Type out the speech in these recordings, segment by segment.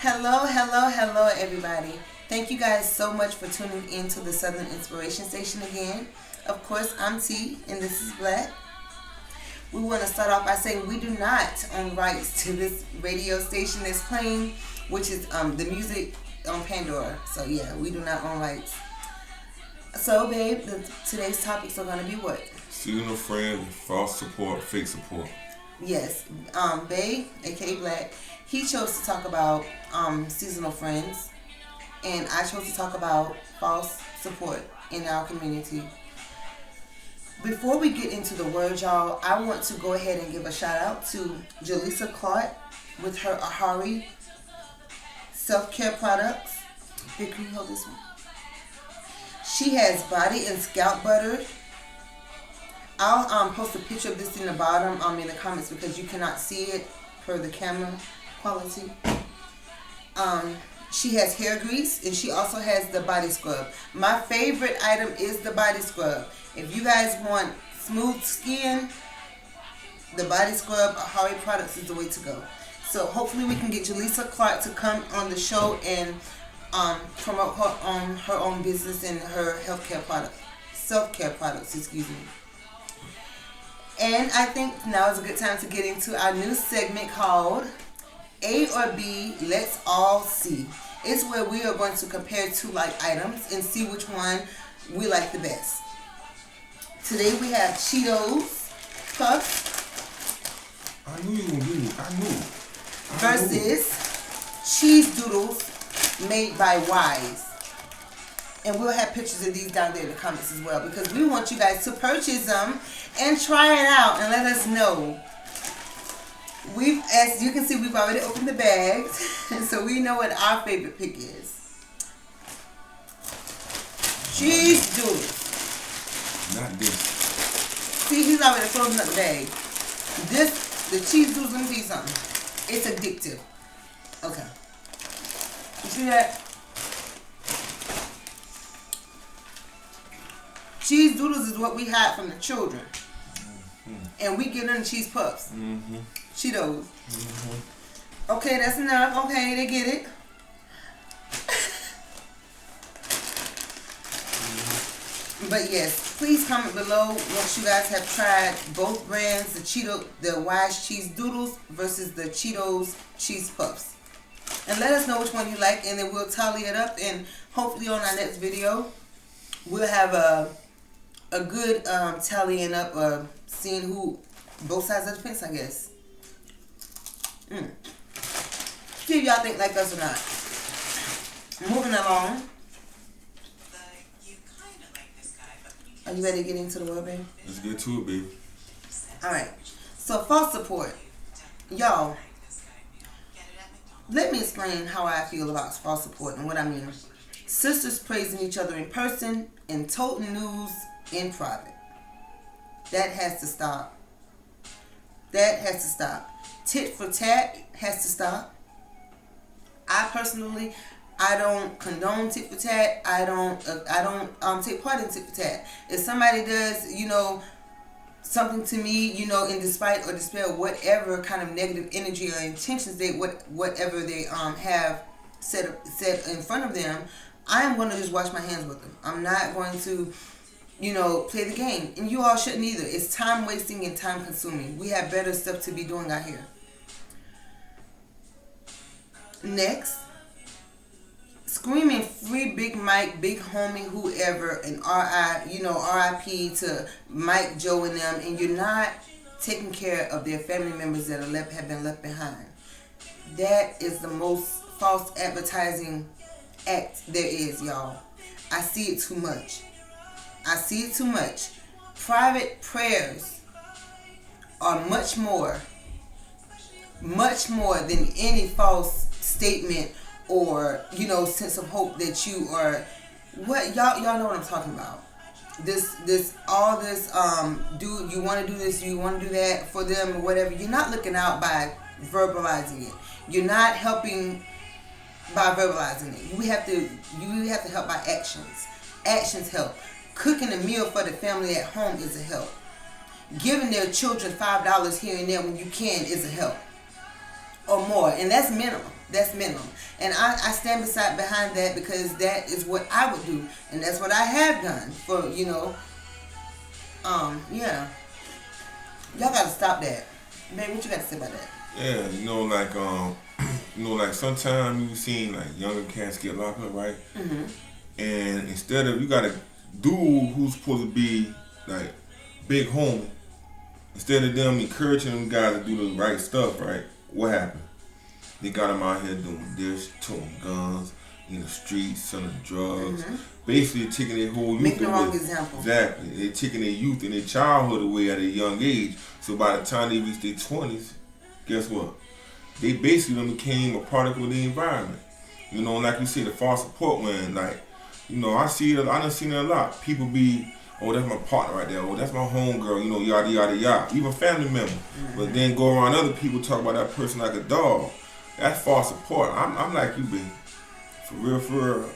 Hello, hello, hello, everybody. Thank you guys so much for tuning in to the Southern Inspiration Station again. Of course, I'm T, and this is Black. We want to start off by saying we do not own rights to this radio station that's playing, which is the music on Pandora. So yeah, we do not own rights. So, babe, today's topics are going to be what? Seasonal friend, false support, fake support. Yes, Bae, aka Black, he chose to talk about seasonal friends, and I chose to talk about false support in our community. Before we get into the word, y'all, I want to go ahead and give a shout out to Jalisa Clark with her AHARI self-care products. Vic, can you hold this one? She has body and scalp butter. I'll post a picture of this in the bottom in the comments because you cannot see it per the camera quality. She has hair grease, and she also has the body scrub. My favorite item is the body scrub. If you guys want smooth skin, the body scrub AHARI products is the way to go. So hopefully we can get Jalisa Clark to come on the show and promote her own business and her healthcare product, self-care products, excuse me. And I think now is a good time to get into our new segment called A or B, Let's All See. It's where we are going to compare two like items and see which one we like the best. Today we have Cheetos Puffs. I knew you were going to do it. I knew. Versus Cheese Doodles made by Wise. And we'll have pictures of these down there in the comments as well, because we want you guys to purchase them and try it out and let us know. As you can see, we've already opened the bags, so we know what our favorite pick is. Cheese Doodles. Not this. See, he's already closing up the bag. The Cheese Doodles, let me tell you something. It's addictive. Okay. You see that? Cheese Doodles is what we hide from the children. Mm-hmm. And we give them cheese puffs. Mm-hmm. Cheetos. Mm-hmm. Okay, that's enough. Okay, they get it. Mm-hmm. But yes, please comment below once you guys have tried both brands, the Wise Cheese Doodles versus the Cheetos Cheese Puffs. And let us know which one you like, and then we'll tally it up, and hopefully on our next video we'll have a good tallying up of seeing who both sides of the fence, I guess. See if y'all think like us or not. Moving along. Are you ready to get into the word, babe? Let's get to it, baby. Alright. So false support. Y'all, let me explain how I feel about false support and what I mean. Sisters praising each other in person and toting news in private. That has to stop. That has to stop. Tit for tat has to stop. I personally, I don't condone tit for tat. I don't take part in tit for tat. If somebody does, something to me, in despite or despair of whatever kind of negative energy or intentions whatever they have set in front of them, I am going to just wash my hands with them. I'm not going to, play the game. And you all shouldn't either. It's time wasting and time consuming. We have better stuff to be doing out here. Next, screaming free Big Mike, Big Homie, whoever, and RIP to Mike, Joe, and them, and you're not taking care of their family members that have been left behind. That is the most false advertising act there is, y'all. I see it too much. Private prayers are much more than any false statement or sense of hope that you are what y'all know what I'm talking about. This do you want to do this, you want to do that for them or whatever. You're not looking out by verbalizing it. You're not helping by verbalizing it. You have to help by actions. Actions help. Cooking a meal for the family at home is a help. Giving their children $5 here and there when you can is a help. Or more. And that's minimum. That's minimum. And I stand behind that because that is what I would do. And that's what I have done for, yeah. Y'all gotta stop that. Man, what you got to say about that? Yeah, like sometimes you seen like younger cats get locked up, right? Mm-hmm. And instead of you gotta dude who's supposed to be like big homie, instead of them encouraging them guys to do the right stuff, right? What happened? They got them out here doing this, toting guns in the streets, selling drugs, basically taking their whole youth Making the wrong away. example. Exactly, they're taking their youth and their childhood away at a young age. So by the time they reach their 20s, guess what? They basically done became a product of the environment. Like you say, the false support when, like, I done seen it a lot. People be, oh, that's my partner right there. Oh, that's my homegirl, yada, yada, yada. Even family member. But then go around other people talk about that person like a dog. That's false support. I'm like you, baby. For real.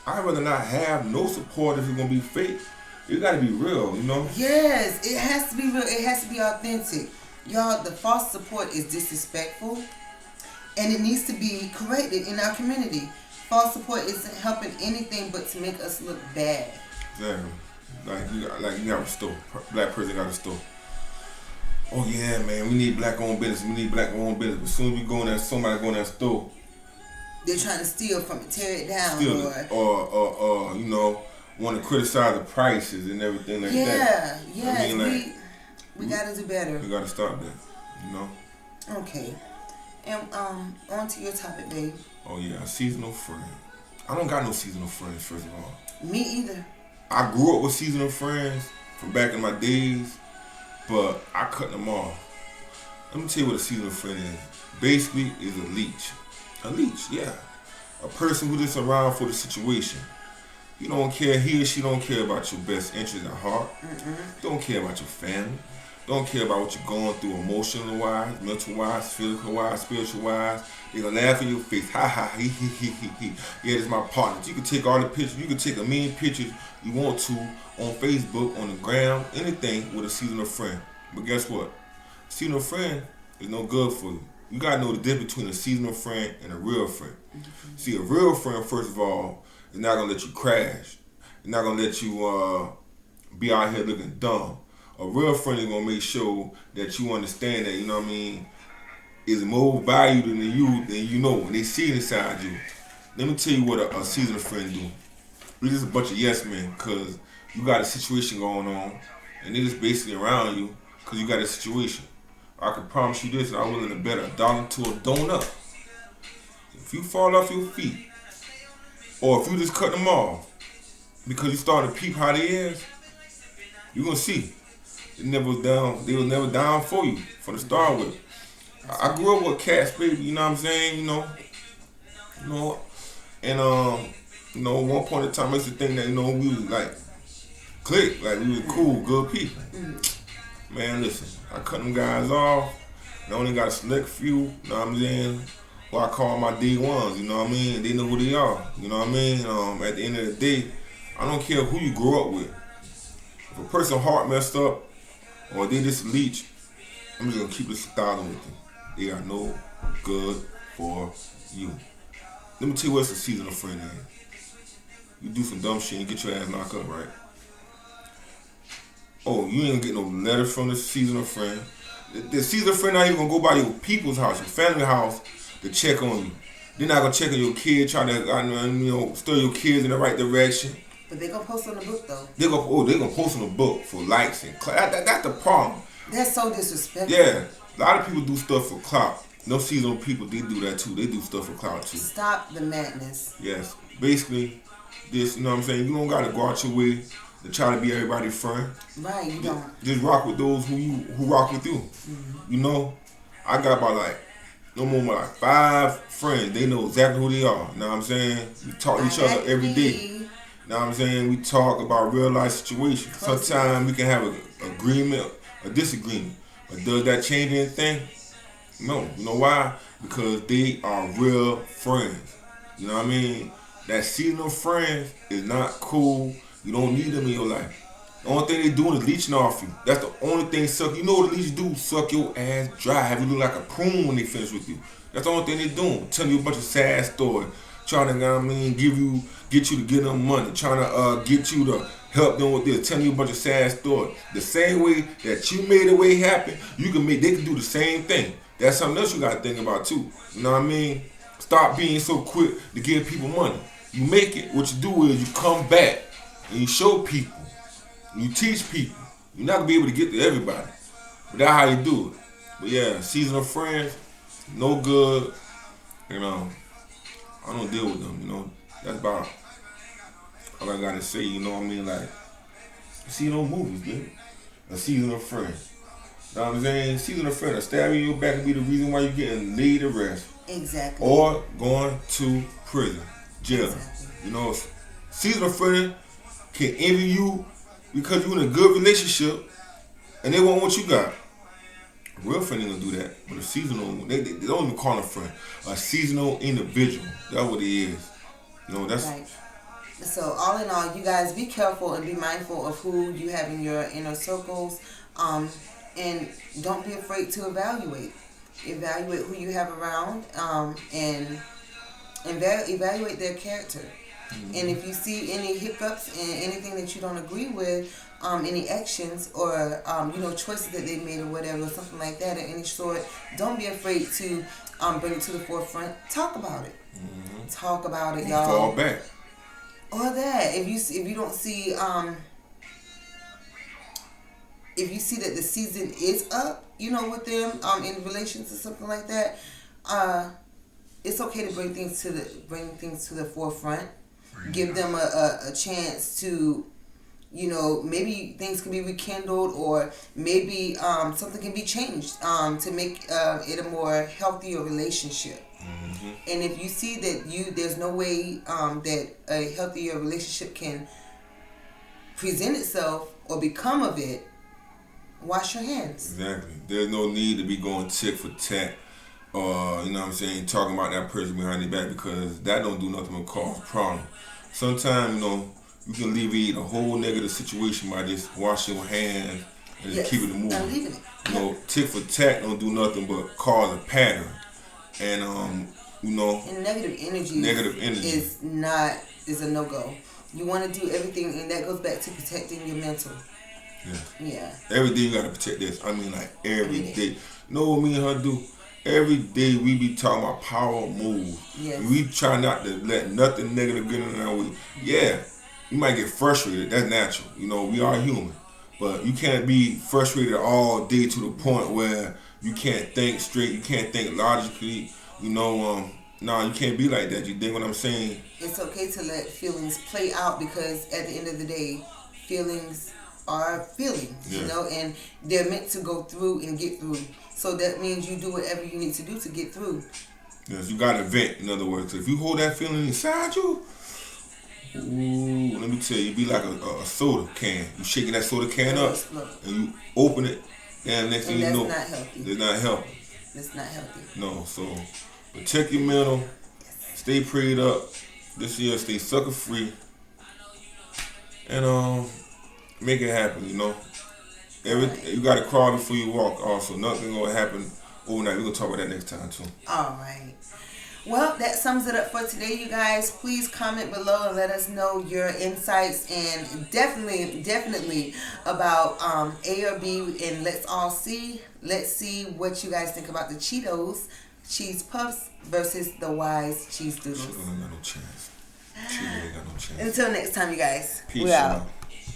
I'd rather not have no support if it's going to be fake. It got to be real, Yes, it has to be real. It has to be authentic. Y'all, the false support is disrespectful, and it needs to be corrected in our community. False support isn't helping anything but to make us look bad. Exactly. Like you got a store. Black person got a store. Oh yeah, man, we need black-owned business. But as soon as we go in there, somebody go in that store. They're trying to steal from it, tear it down, or want to criticize the prices and everything like that. Yeah, we gotta do better. We gotta stop that, Okay. And on to your topic, babe. Oh yeah, a seasonal friend. I don't got no seasonal friends, first of all. Me either. I grew up with seasonal friends from back in my days, but I cut them off. Let me tell you what a seasonal friend is. Basically, is a leech. A leech, yeah. A person who just around for the situation. You don't care, he or she don't care about your best interest at heart. Don't care about your family. Don't care about what you're going through emotional wise, mental wise, physical wise, spiritual wise. They're gonna laugh in your face. Ha ha, he. Yeah, this is my partner. You can take all the pictures, you can take a million pictures you want to on Facebook, on the ground, anything with a seasonal friend. But guess what? A seasonal friend is no good for you. You gotta know the difference between a seasonal friend and a real friend. See, a real friend, first of all, is not gonna let you crash. It's not gonna let you be out here looking dumb. A real friend is gonna make sure that you understand that, is more valued than you know when they see it inside you. Let me tell you what a seasonal friend do. We just a bunch of yes men because you got a situation going on and they just basically around you because you got a situation. I can promise you this, I'm willing to bet $1 to a donut. If you fall off your feet, or if you just cut them off because you starting to peep how they is, you're gonna see. They was never down for you from the start with. I grew up with cats, baby, you know what I'm saying? One point in time I used to think that, we was like click, like we was cool, good people. Man, listen, I cut them guys off. I only got a select few, you know what I'm saying? Who I call my D1s, you know what I mean? They know who they are, you know what I mean? At the end of the day, I don't care who you grew up with. If a person's heart messed up, or they just leech, I'm just gonna keep this 1,000 with them. They are no good for you. Let me tell you what's a seasonal friend is. You do some dumb shit and you get your ass knocked up, right? Oh, you ain't gonna get no letters from the seasonal friend. The seasonal friend not even gonna go by your people's house, your family house, to check on you. They're not gonna check on your kid, try to steer your kids in the right direction. But they gonna post on the book though. They gonna post on the book for likes and clout. That's the problem. That's so disrespectful. Yeah, a lot of people do stuff for clout. No seasonal people, they do that too. They do stuff for clout too. Stop the madness. Yes, basically, this. You know what I'm saying? You don't gotta go out your way to try to be everybody's friend. Right, you don't. Just rock with those who rock with you. I got about no more than 5 friends. They know exactly who they are. You know what I'm saying? We talk to each other every day. You know what I'm saying? We talk about real life situations. Sometimes we can have an agreement, a disagreement. But does that change anything? No. You know why? Because they are real friends. You know what I mean? That seasonal friends is not cool. You don't need them in your life. The only thing they doing is leeching off you. That's the only thing suck. You know what the leech do? Suck your ass dry. Have you look like a prune when they finish with you. That's the only thing they're doing. Telling you a bunch of sad stories. Trying to, you know what I mean, get you to give them money. Trying to get you to help them with this. Telling you a bunch of sad stories. The same way that you made a way happen, they can do the same thing. That's something else you got to think about too. You know what I mean? Stop being so quick to give people money. You make it. What you do is you come back and you show people. You teach people. You're not going to be able to get to everybody. But that's how you do it. But yeah, seasonal friends, no good. You know, I don't deal with them, you know. That's about all I got to say, you know what I mean? Like, see no movies, man. A seasonal friend. You know what I'm saying? Seasonal friend, a stab in your back and be the reason why you're getting laid to rest. Exactly. Or going to prison, jail. Exactly. You know, seasonal friend can envy you because you're in a good relationship and they want what you got. A real friend ain't gonna do that. But a seasonal, they don't even call a friend. A seasonal individual. That's what it is. You know, that's right. So all in all, you guys be careful and be mindful of who you have in your inner circles. And don't be afraid to evaluate. Evaluate who you have around, and evaluate their character. Mm-hmm. And if you see any hiccups and anything that you don't agree with, any actions or choices that they made or whatever, something like that of any sort, don't be afraid to bring it to the forefront. Talk about it. Mm-hmm. Talk about it, y'all. Fall back. Or that if you don't see if you see that the season is up, with them in relations or something like that, it's okay to bring things to the forefront. Give them a chance to, maybe things can be rekindled, or maybe something can be changed to make it a more healthier relationship. Mm-hmm. And if you see that there's no way that a healthier relationship can present itself or become of it, wash your hands. Exactly. There's no need to be going tick for tack, talking about that person behind their back, because that don't do nothing but cause problem. Sometimes, you can alleviate a whole negative situation by just washing your hands and just keeping it moving. I'm leaving it. Tick for tack don't do nothing but cause a pattern. And and negative energy is a no-go. You want to do everything, and that goes back to protecting your mental. Yeah. Every day you gotta protect this. I mean, like every day. You know what me and her do? Every day we be talking about power moves. Yes. We try not to let nothing negative get in our way. Yeah, you might get frustrated. That's natural. We are human. But you can't be frustrated all day to the point where you can't think straight. You can't think logically. No, you can't be like that. You dig what I'm saying? It's okay to let feelings play out, because at the end of the day, feelings are feelings, and they're meant to go through and get through. So that means you do whatever you need to do to get through. Yes, you got to vent, in other words. If you hold that feeling inside you, ooh, let me tell you, be like a soda can. You shaking that soda can up, and you open it, and next thing you know, that's not healthy. It's not healthy. It's not healthy. No, so protect your mental, stay prayed up this year, stay sucker free, and make it happen, Everything, you got to crawl before you walk. Also, nothing gonna happen overnight. We're gonna talk about that next time too. All right. Well, that sums it up for today, you guys. Please comment below and let us know your insights, and definitely about A or B. And let's see what you guys think about the Cheetos cheese puffs versus the Wise cheese doodles. Cheetos ain't got no chance. Cheetos ain't got no chance. Until next time, you guys. Peace We're out. out.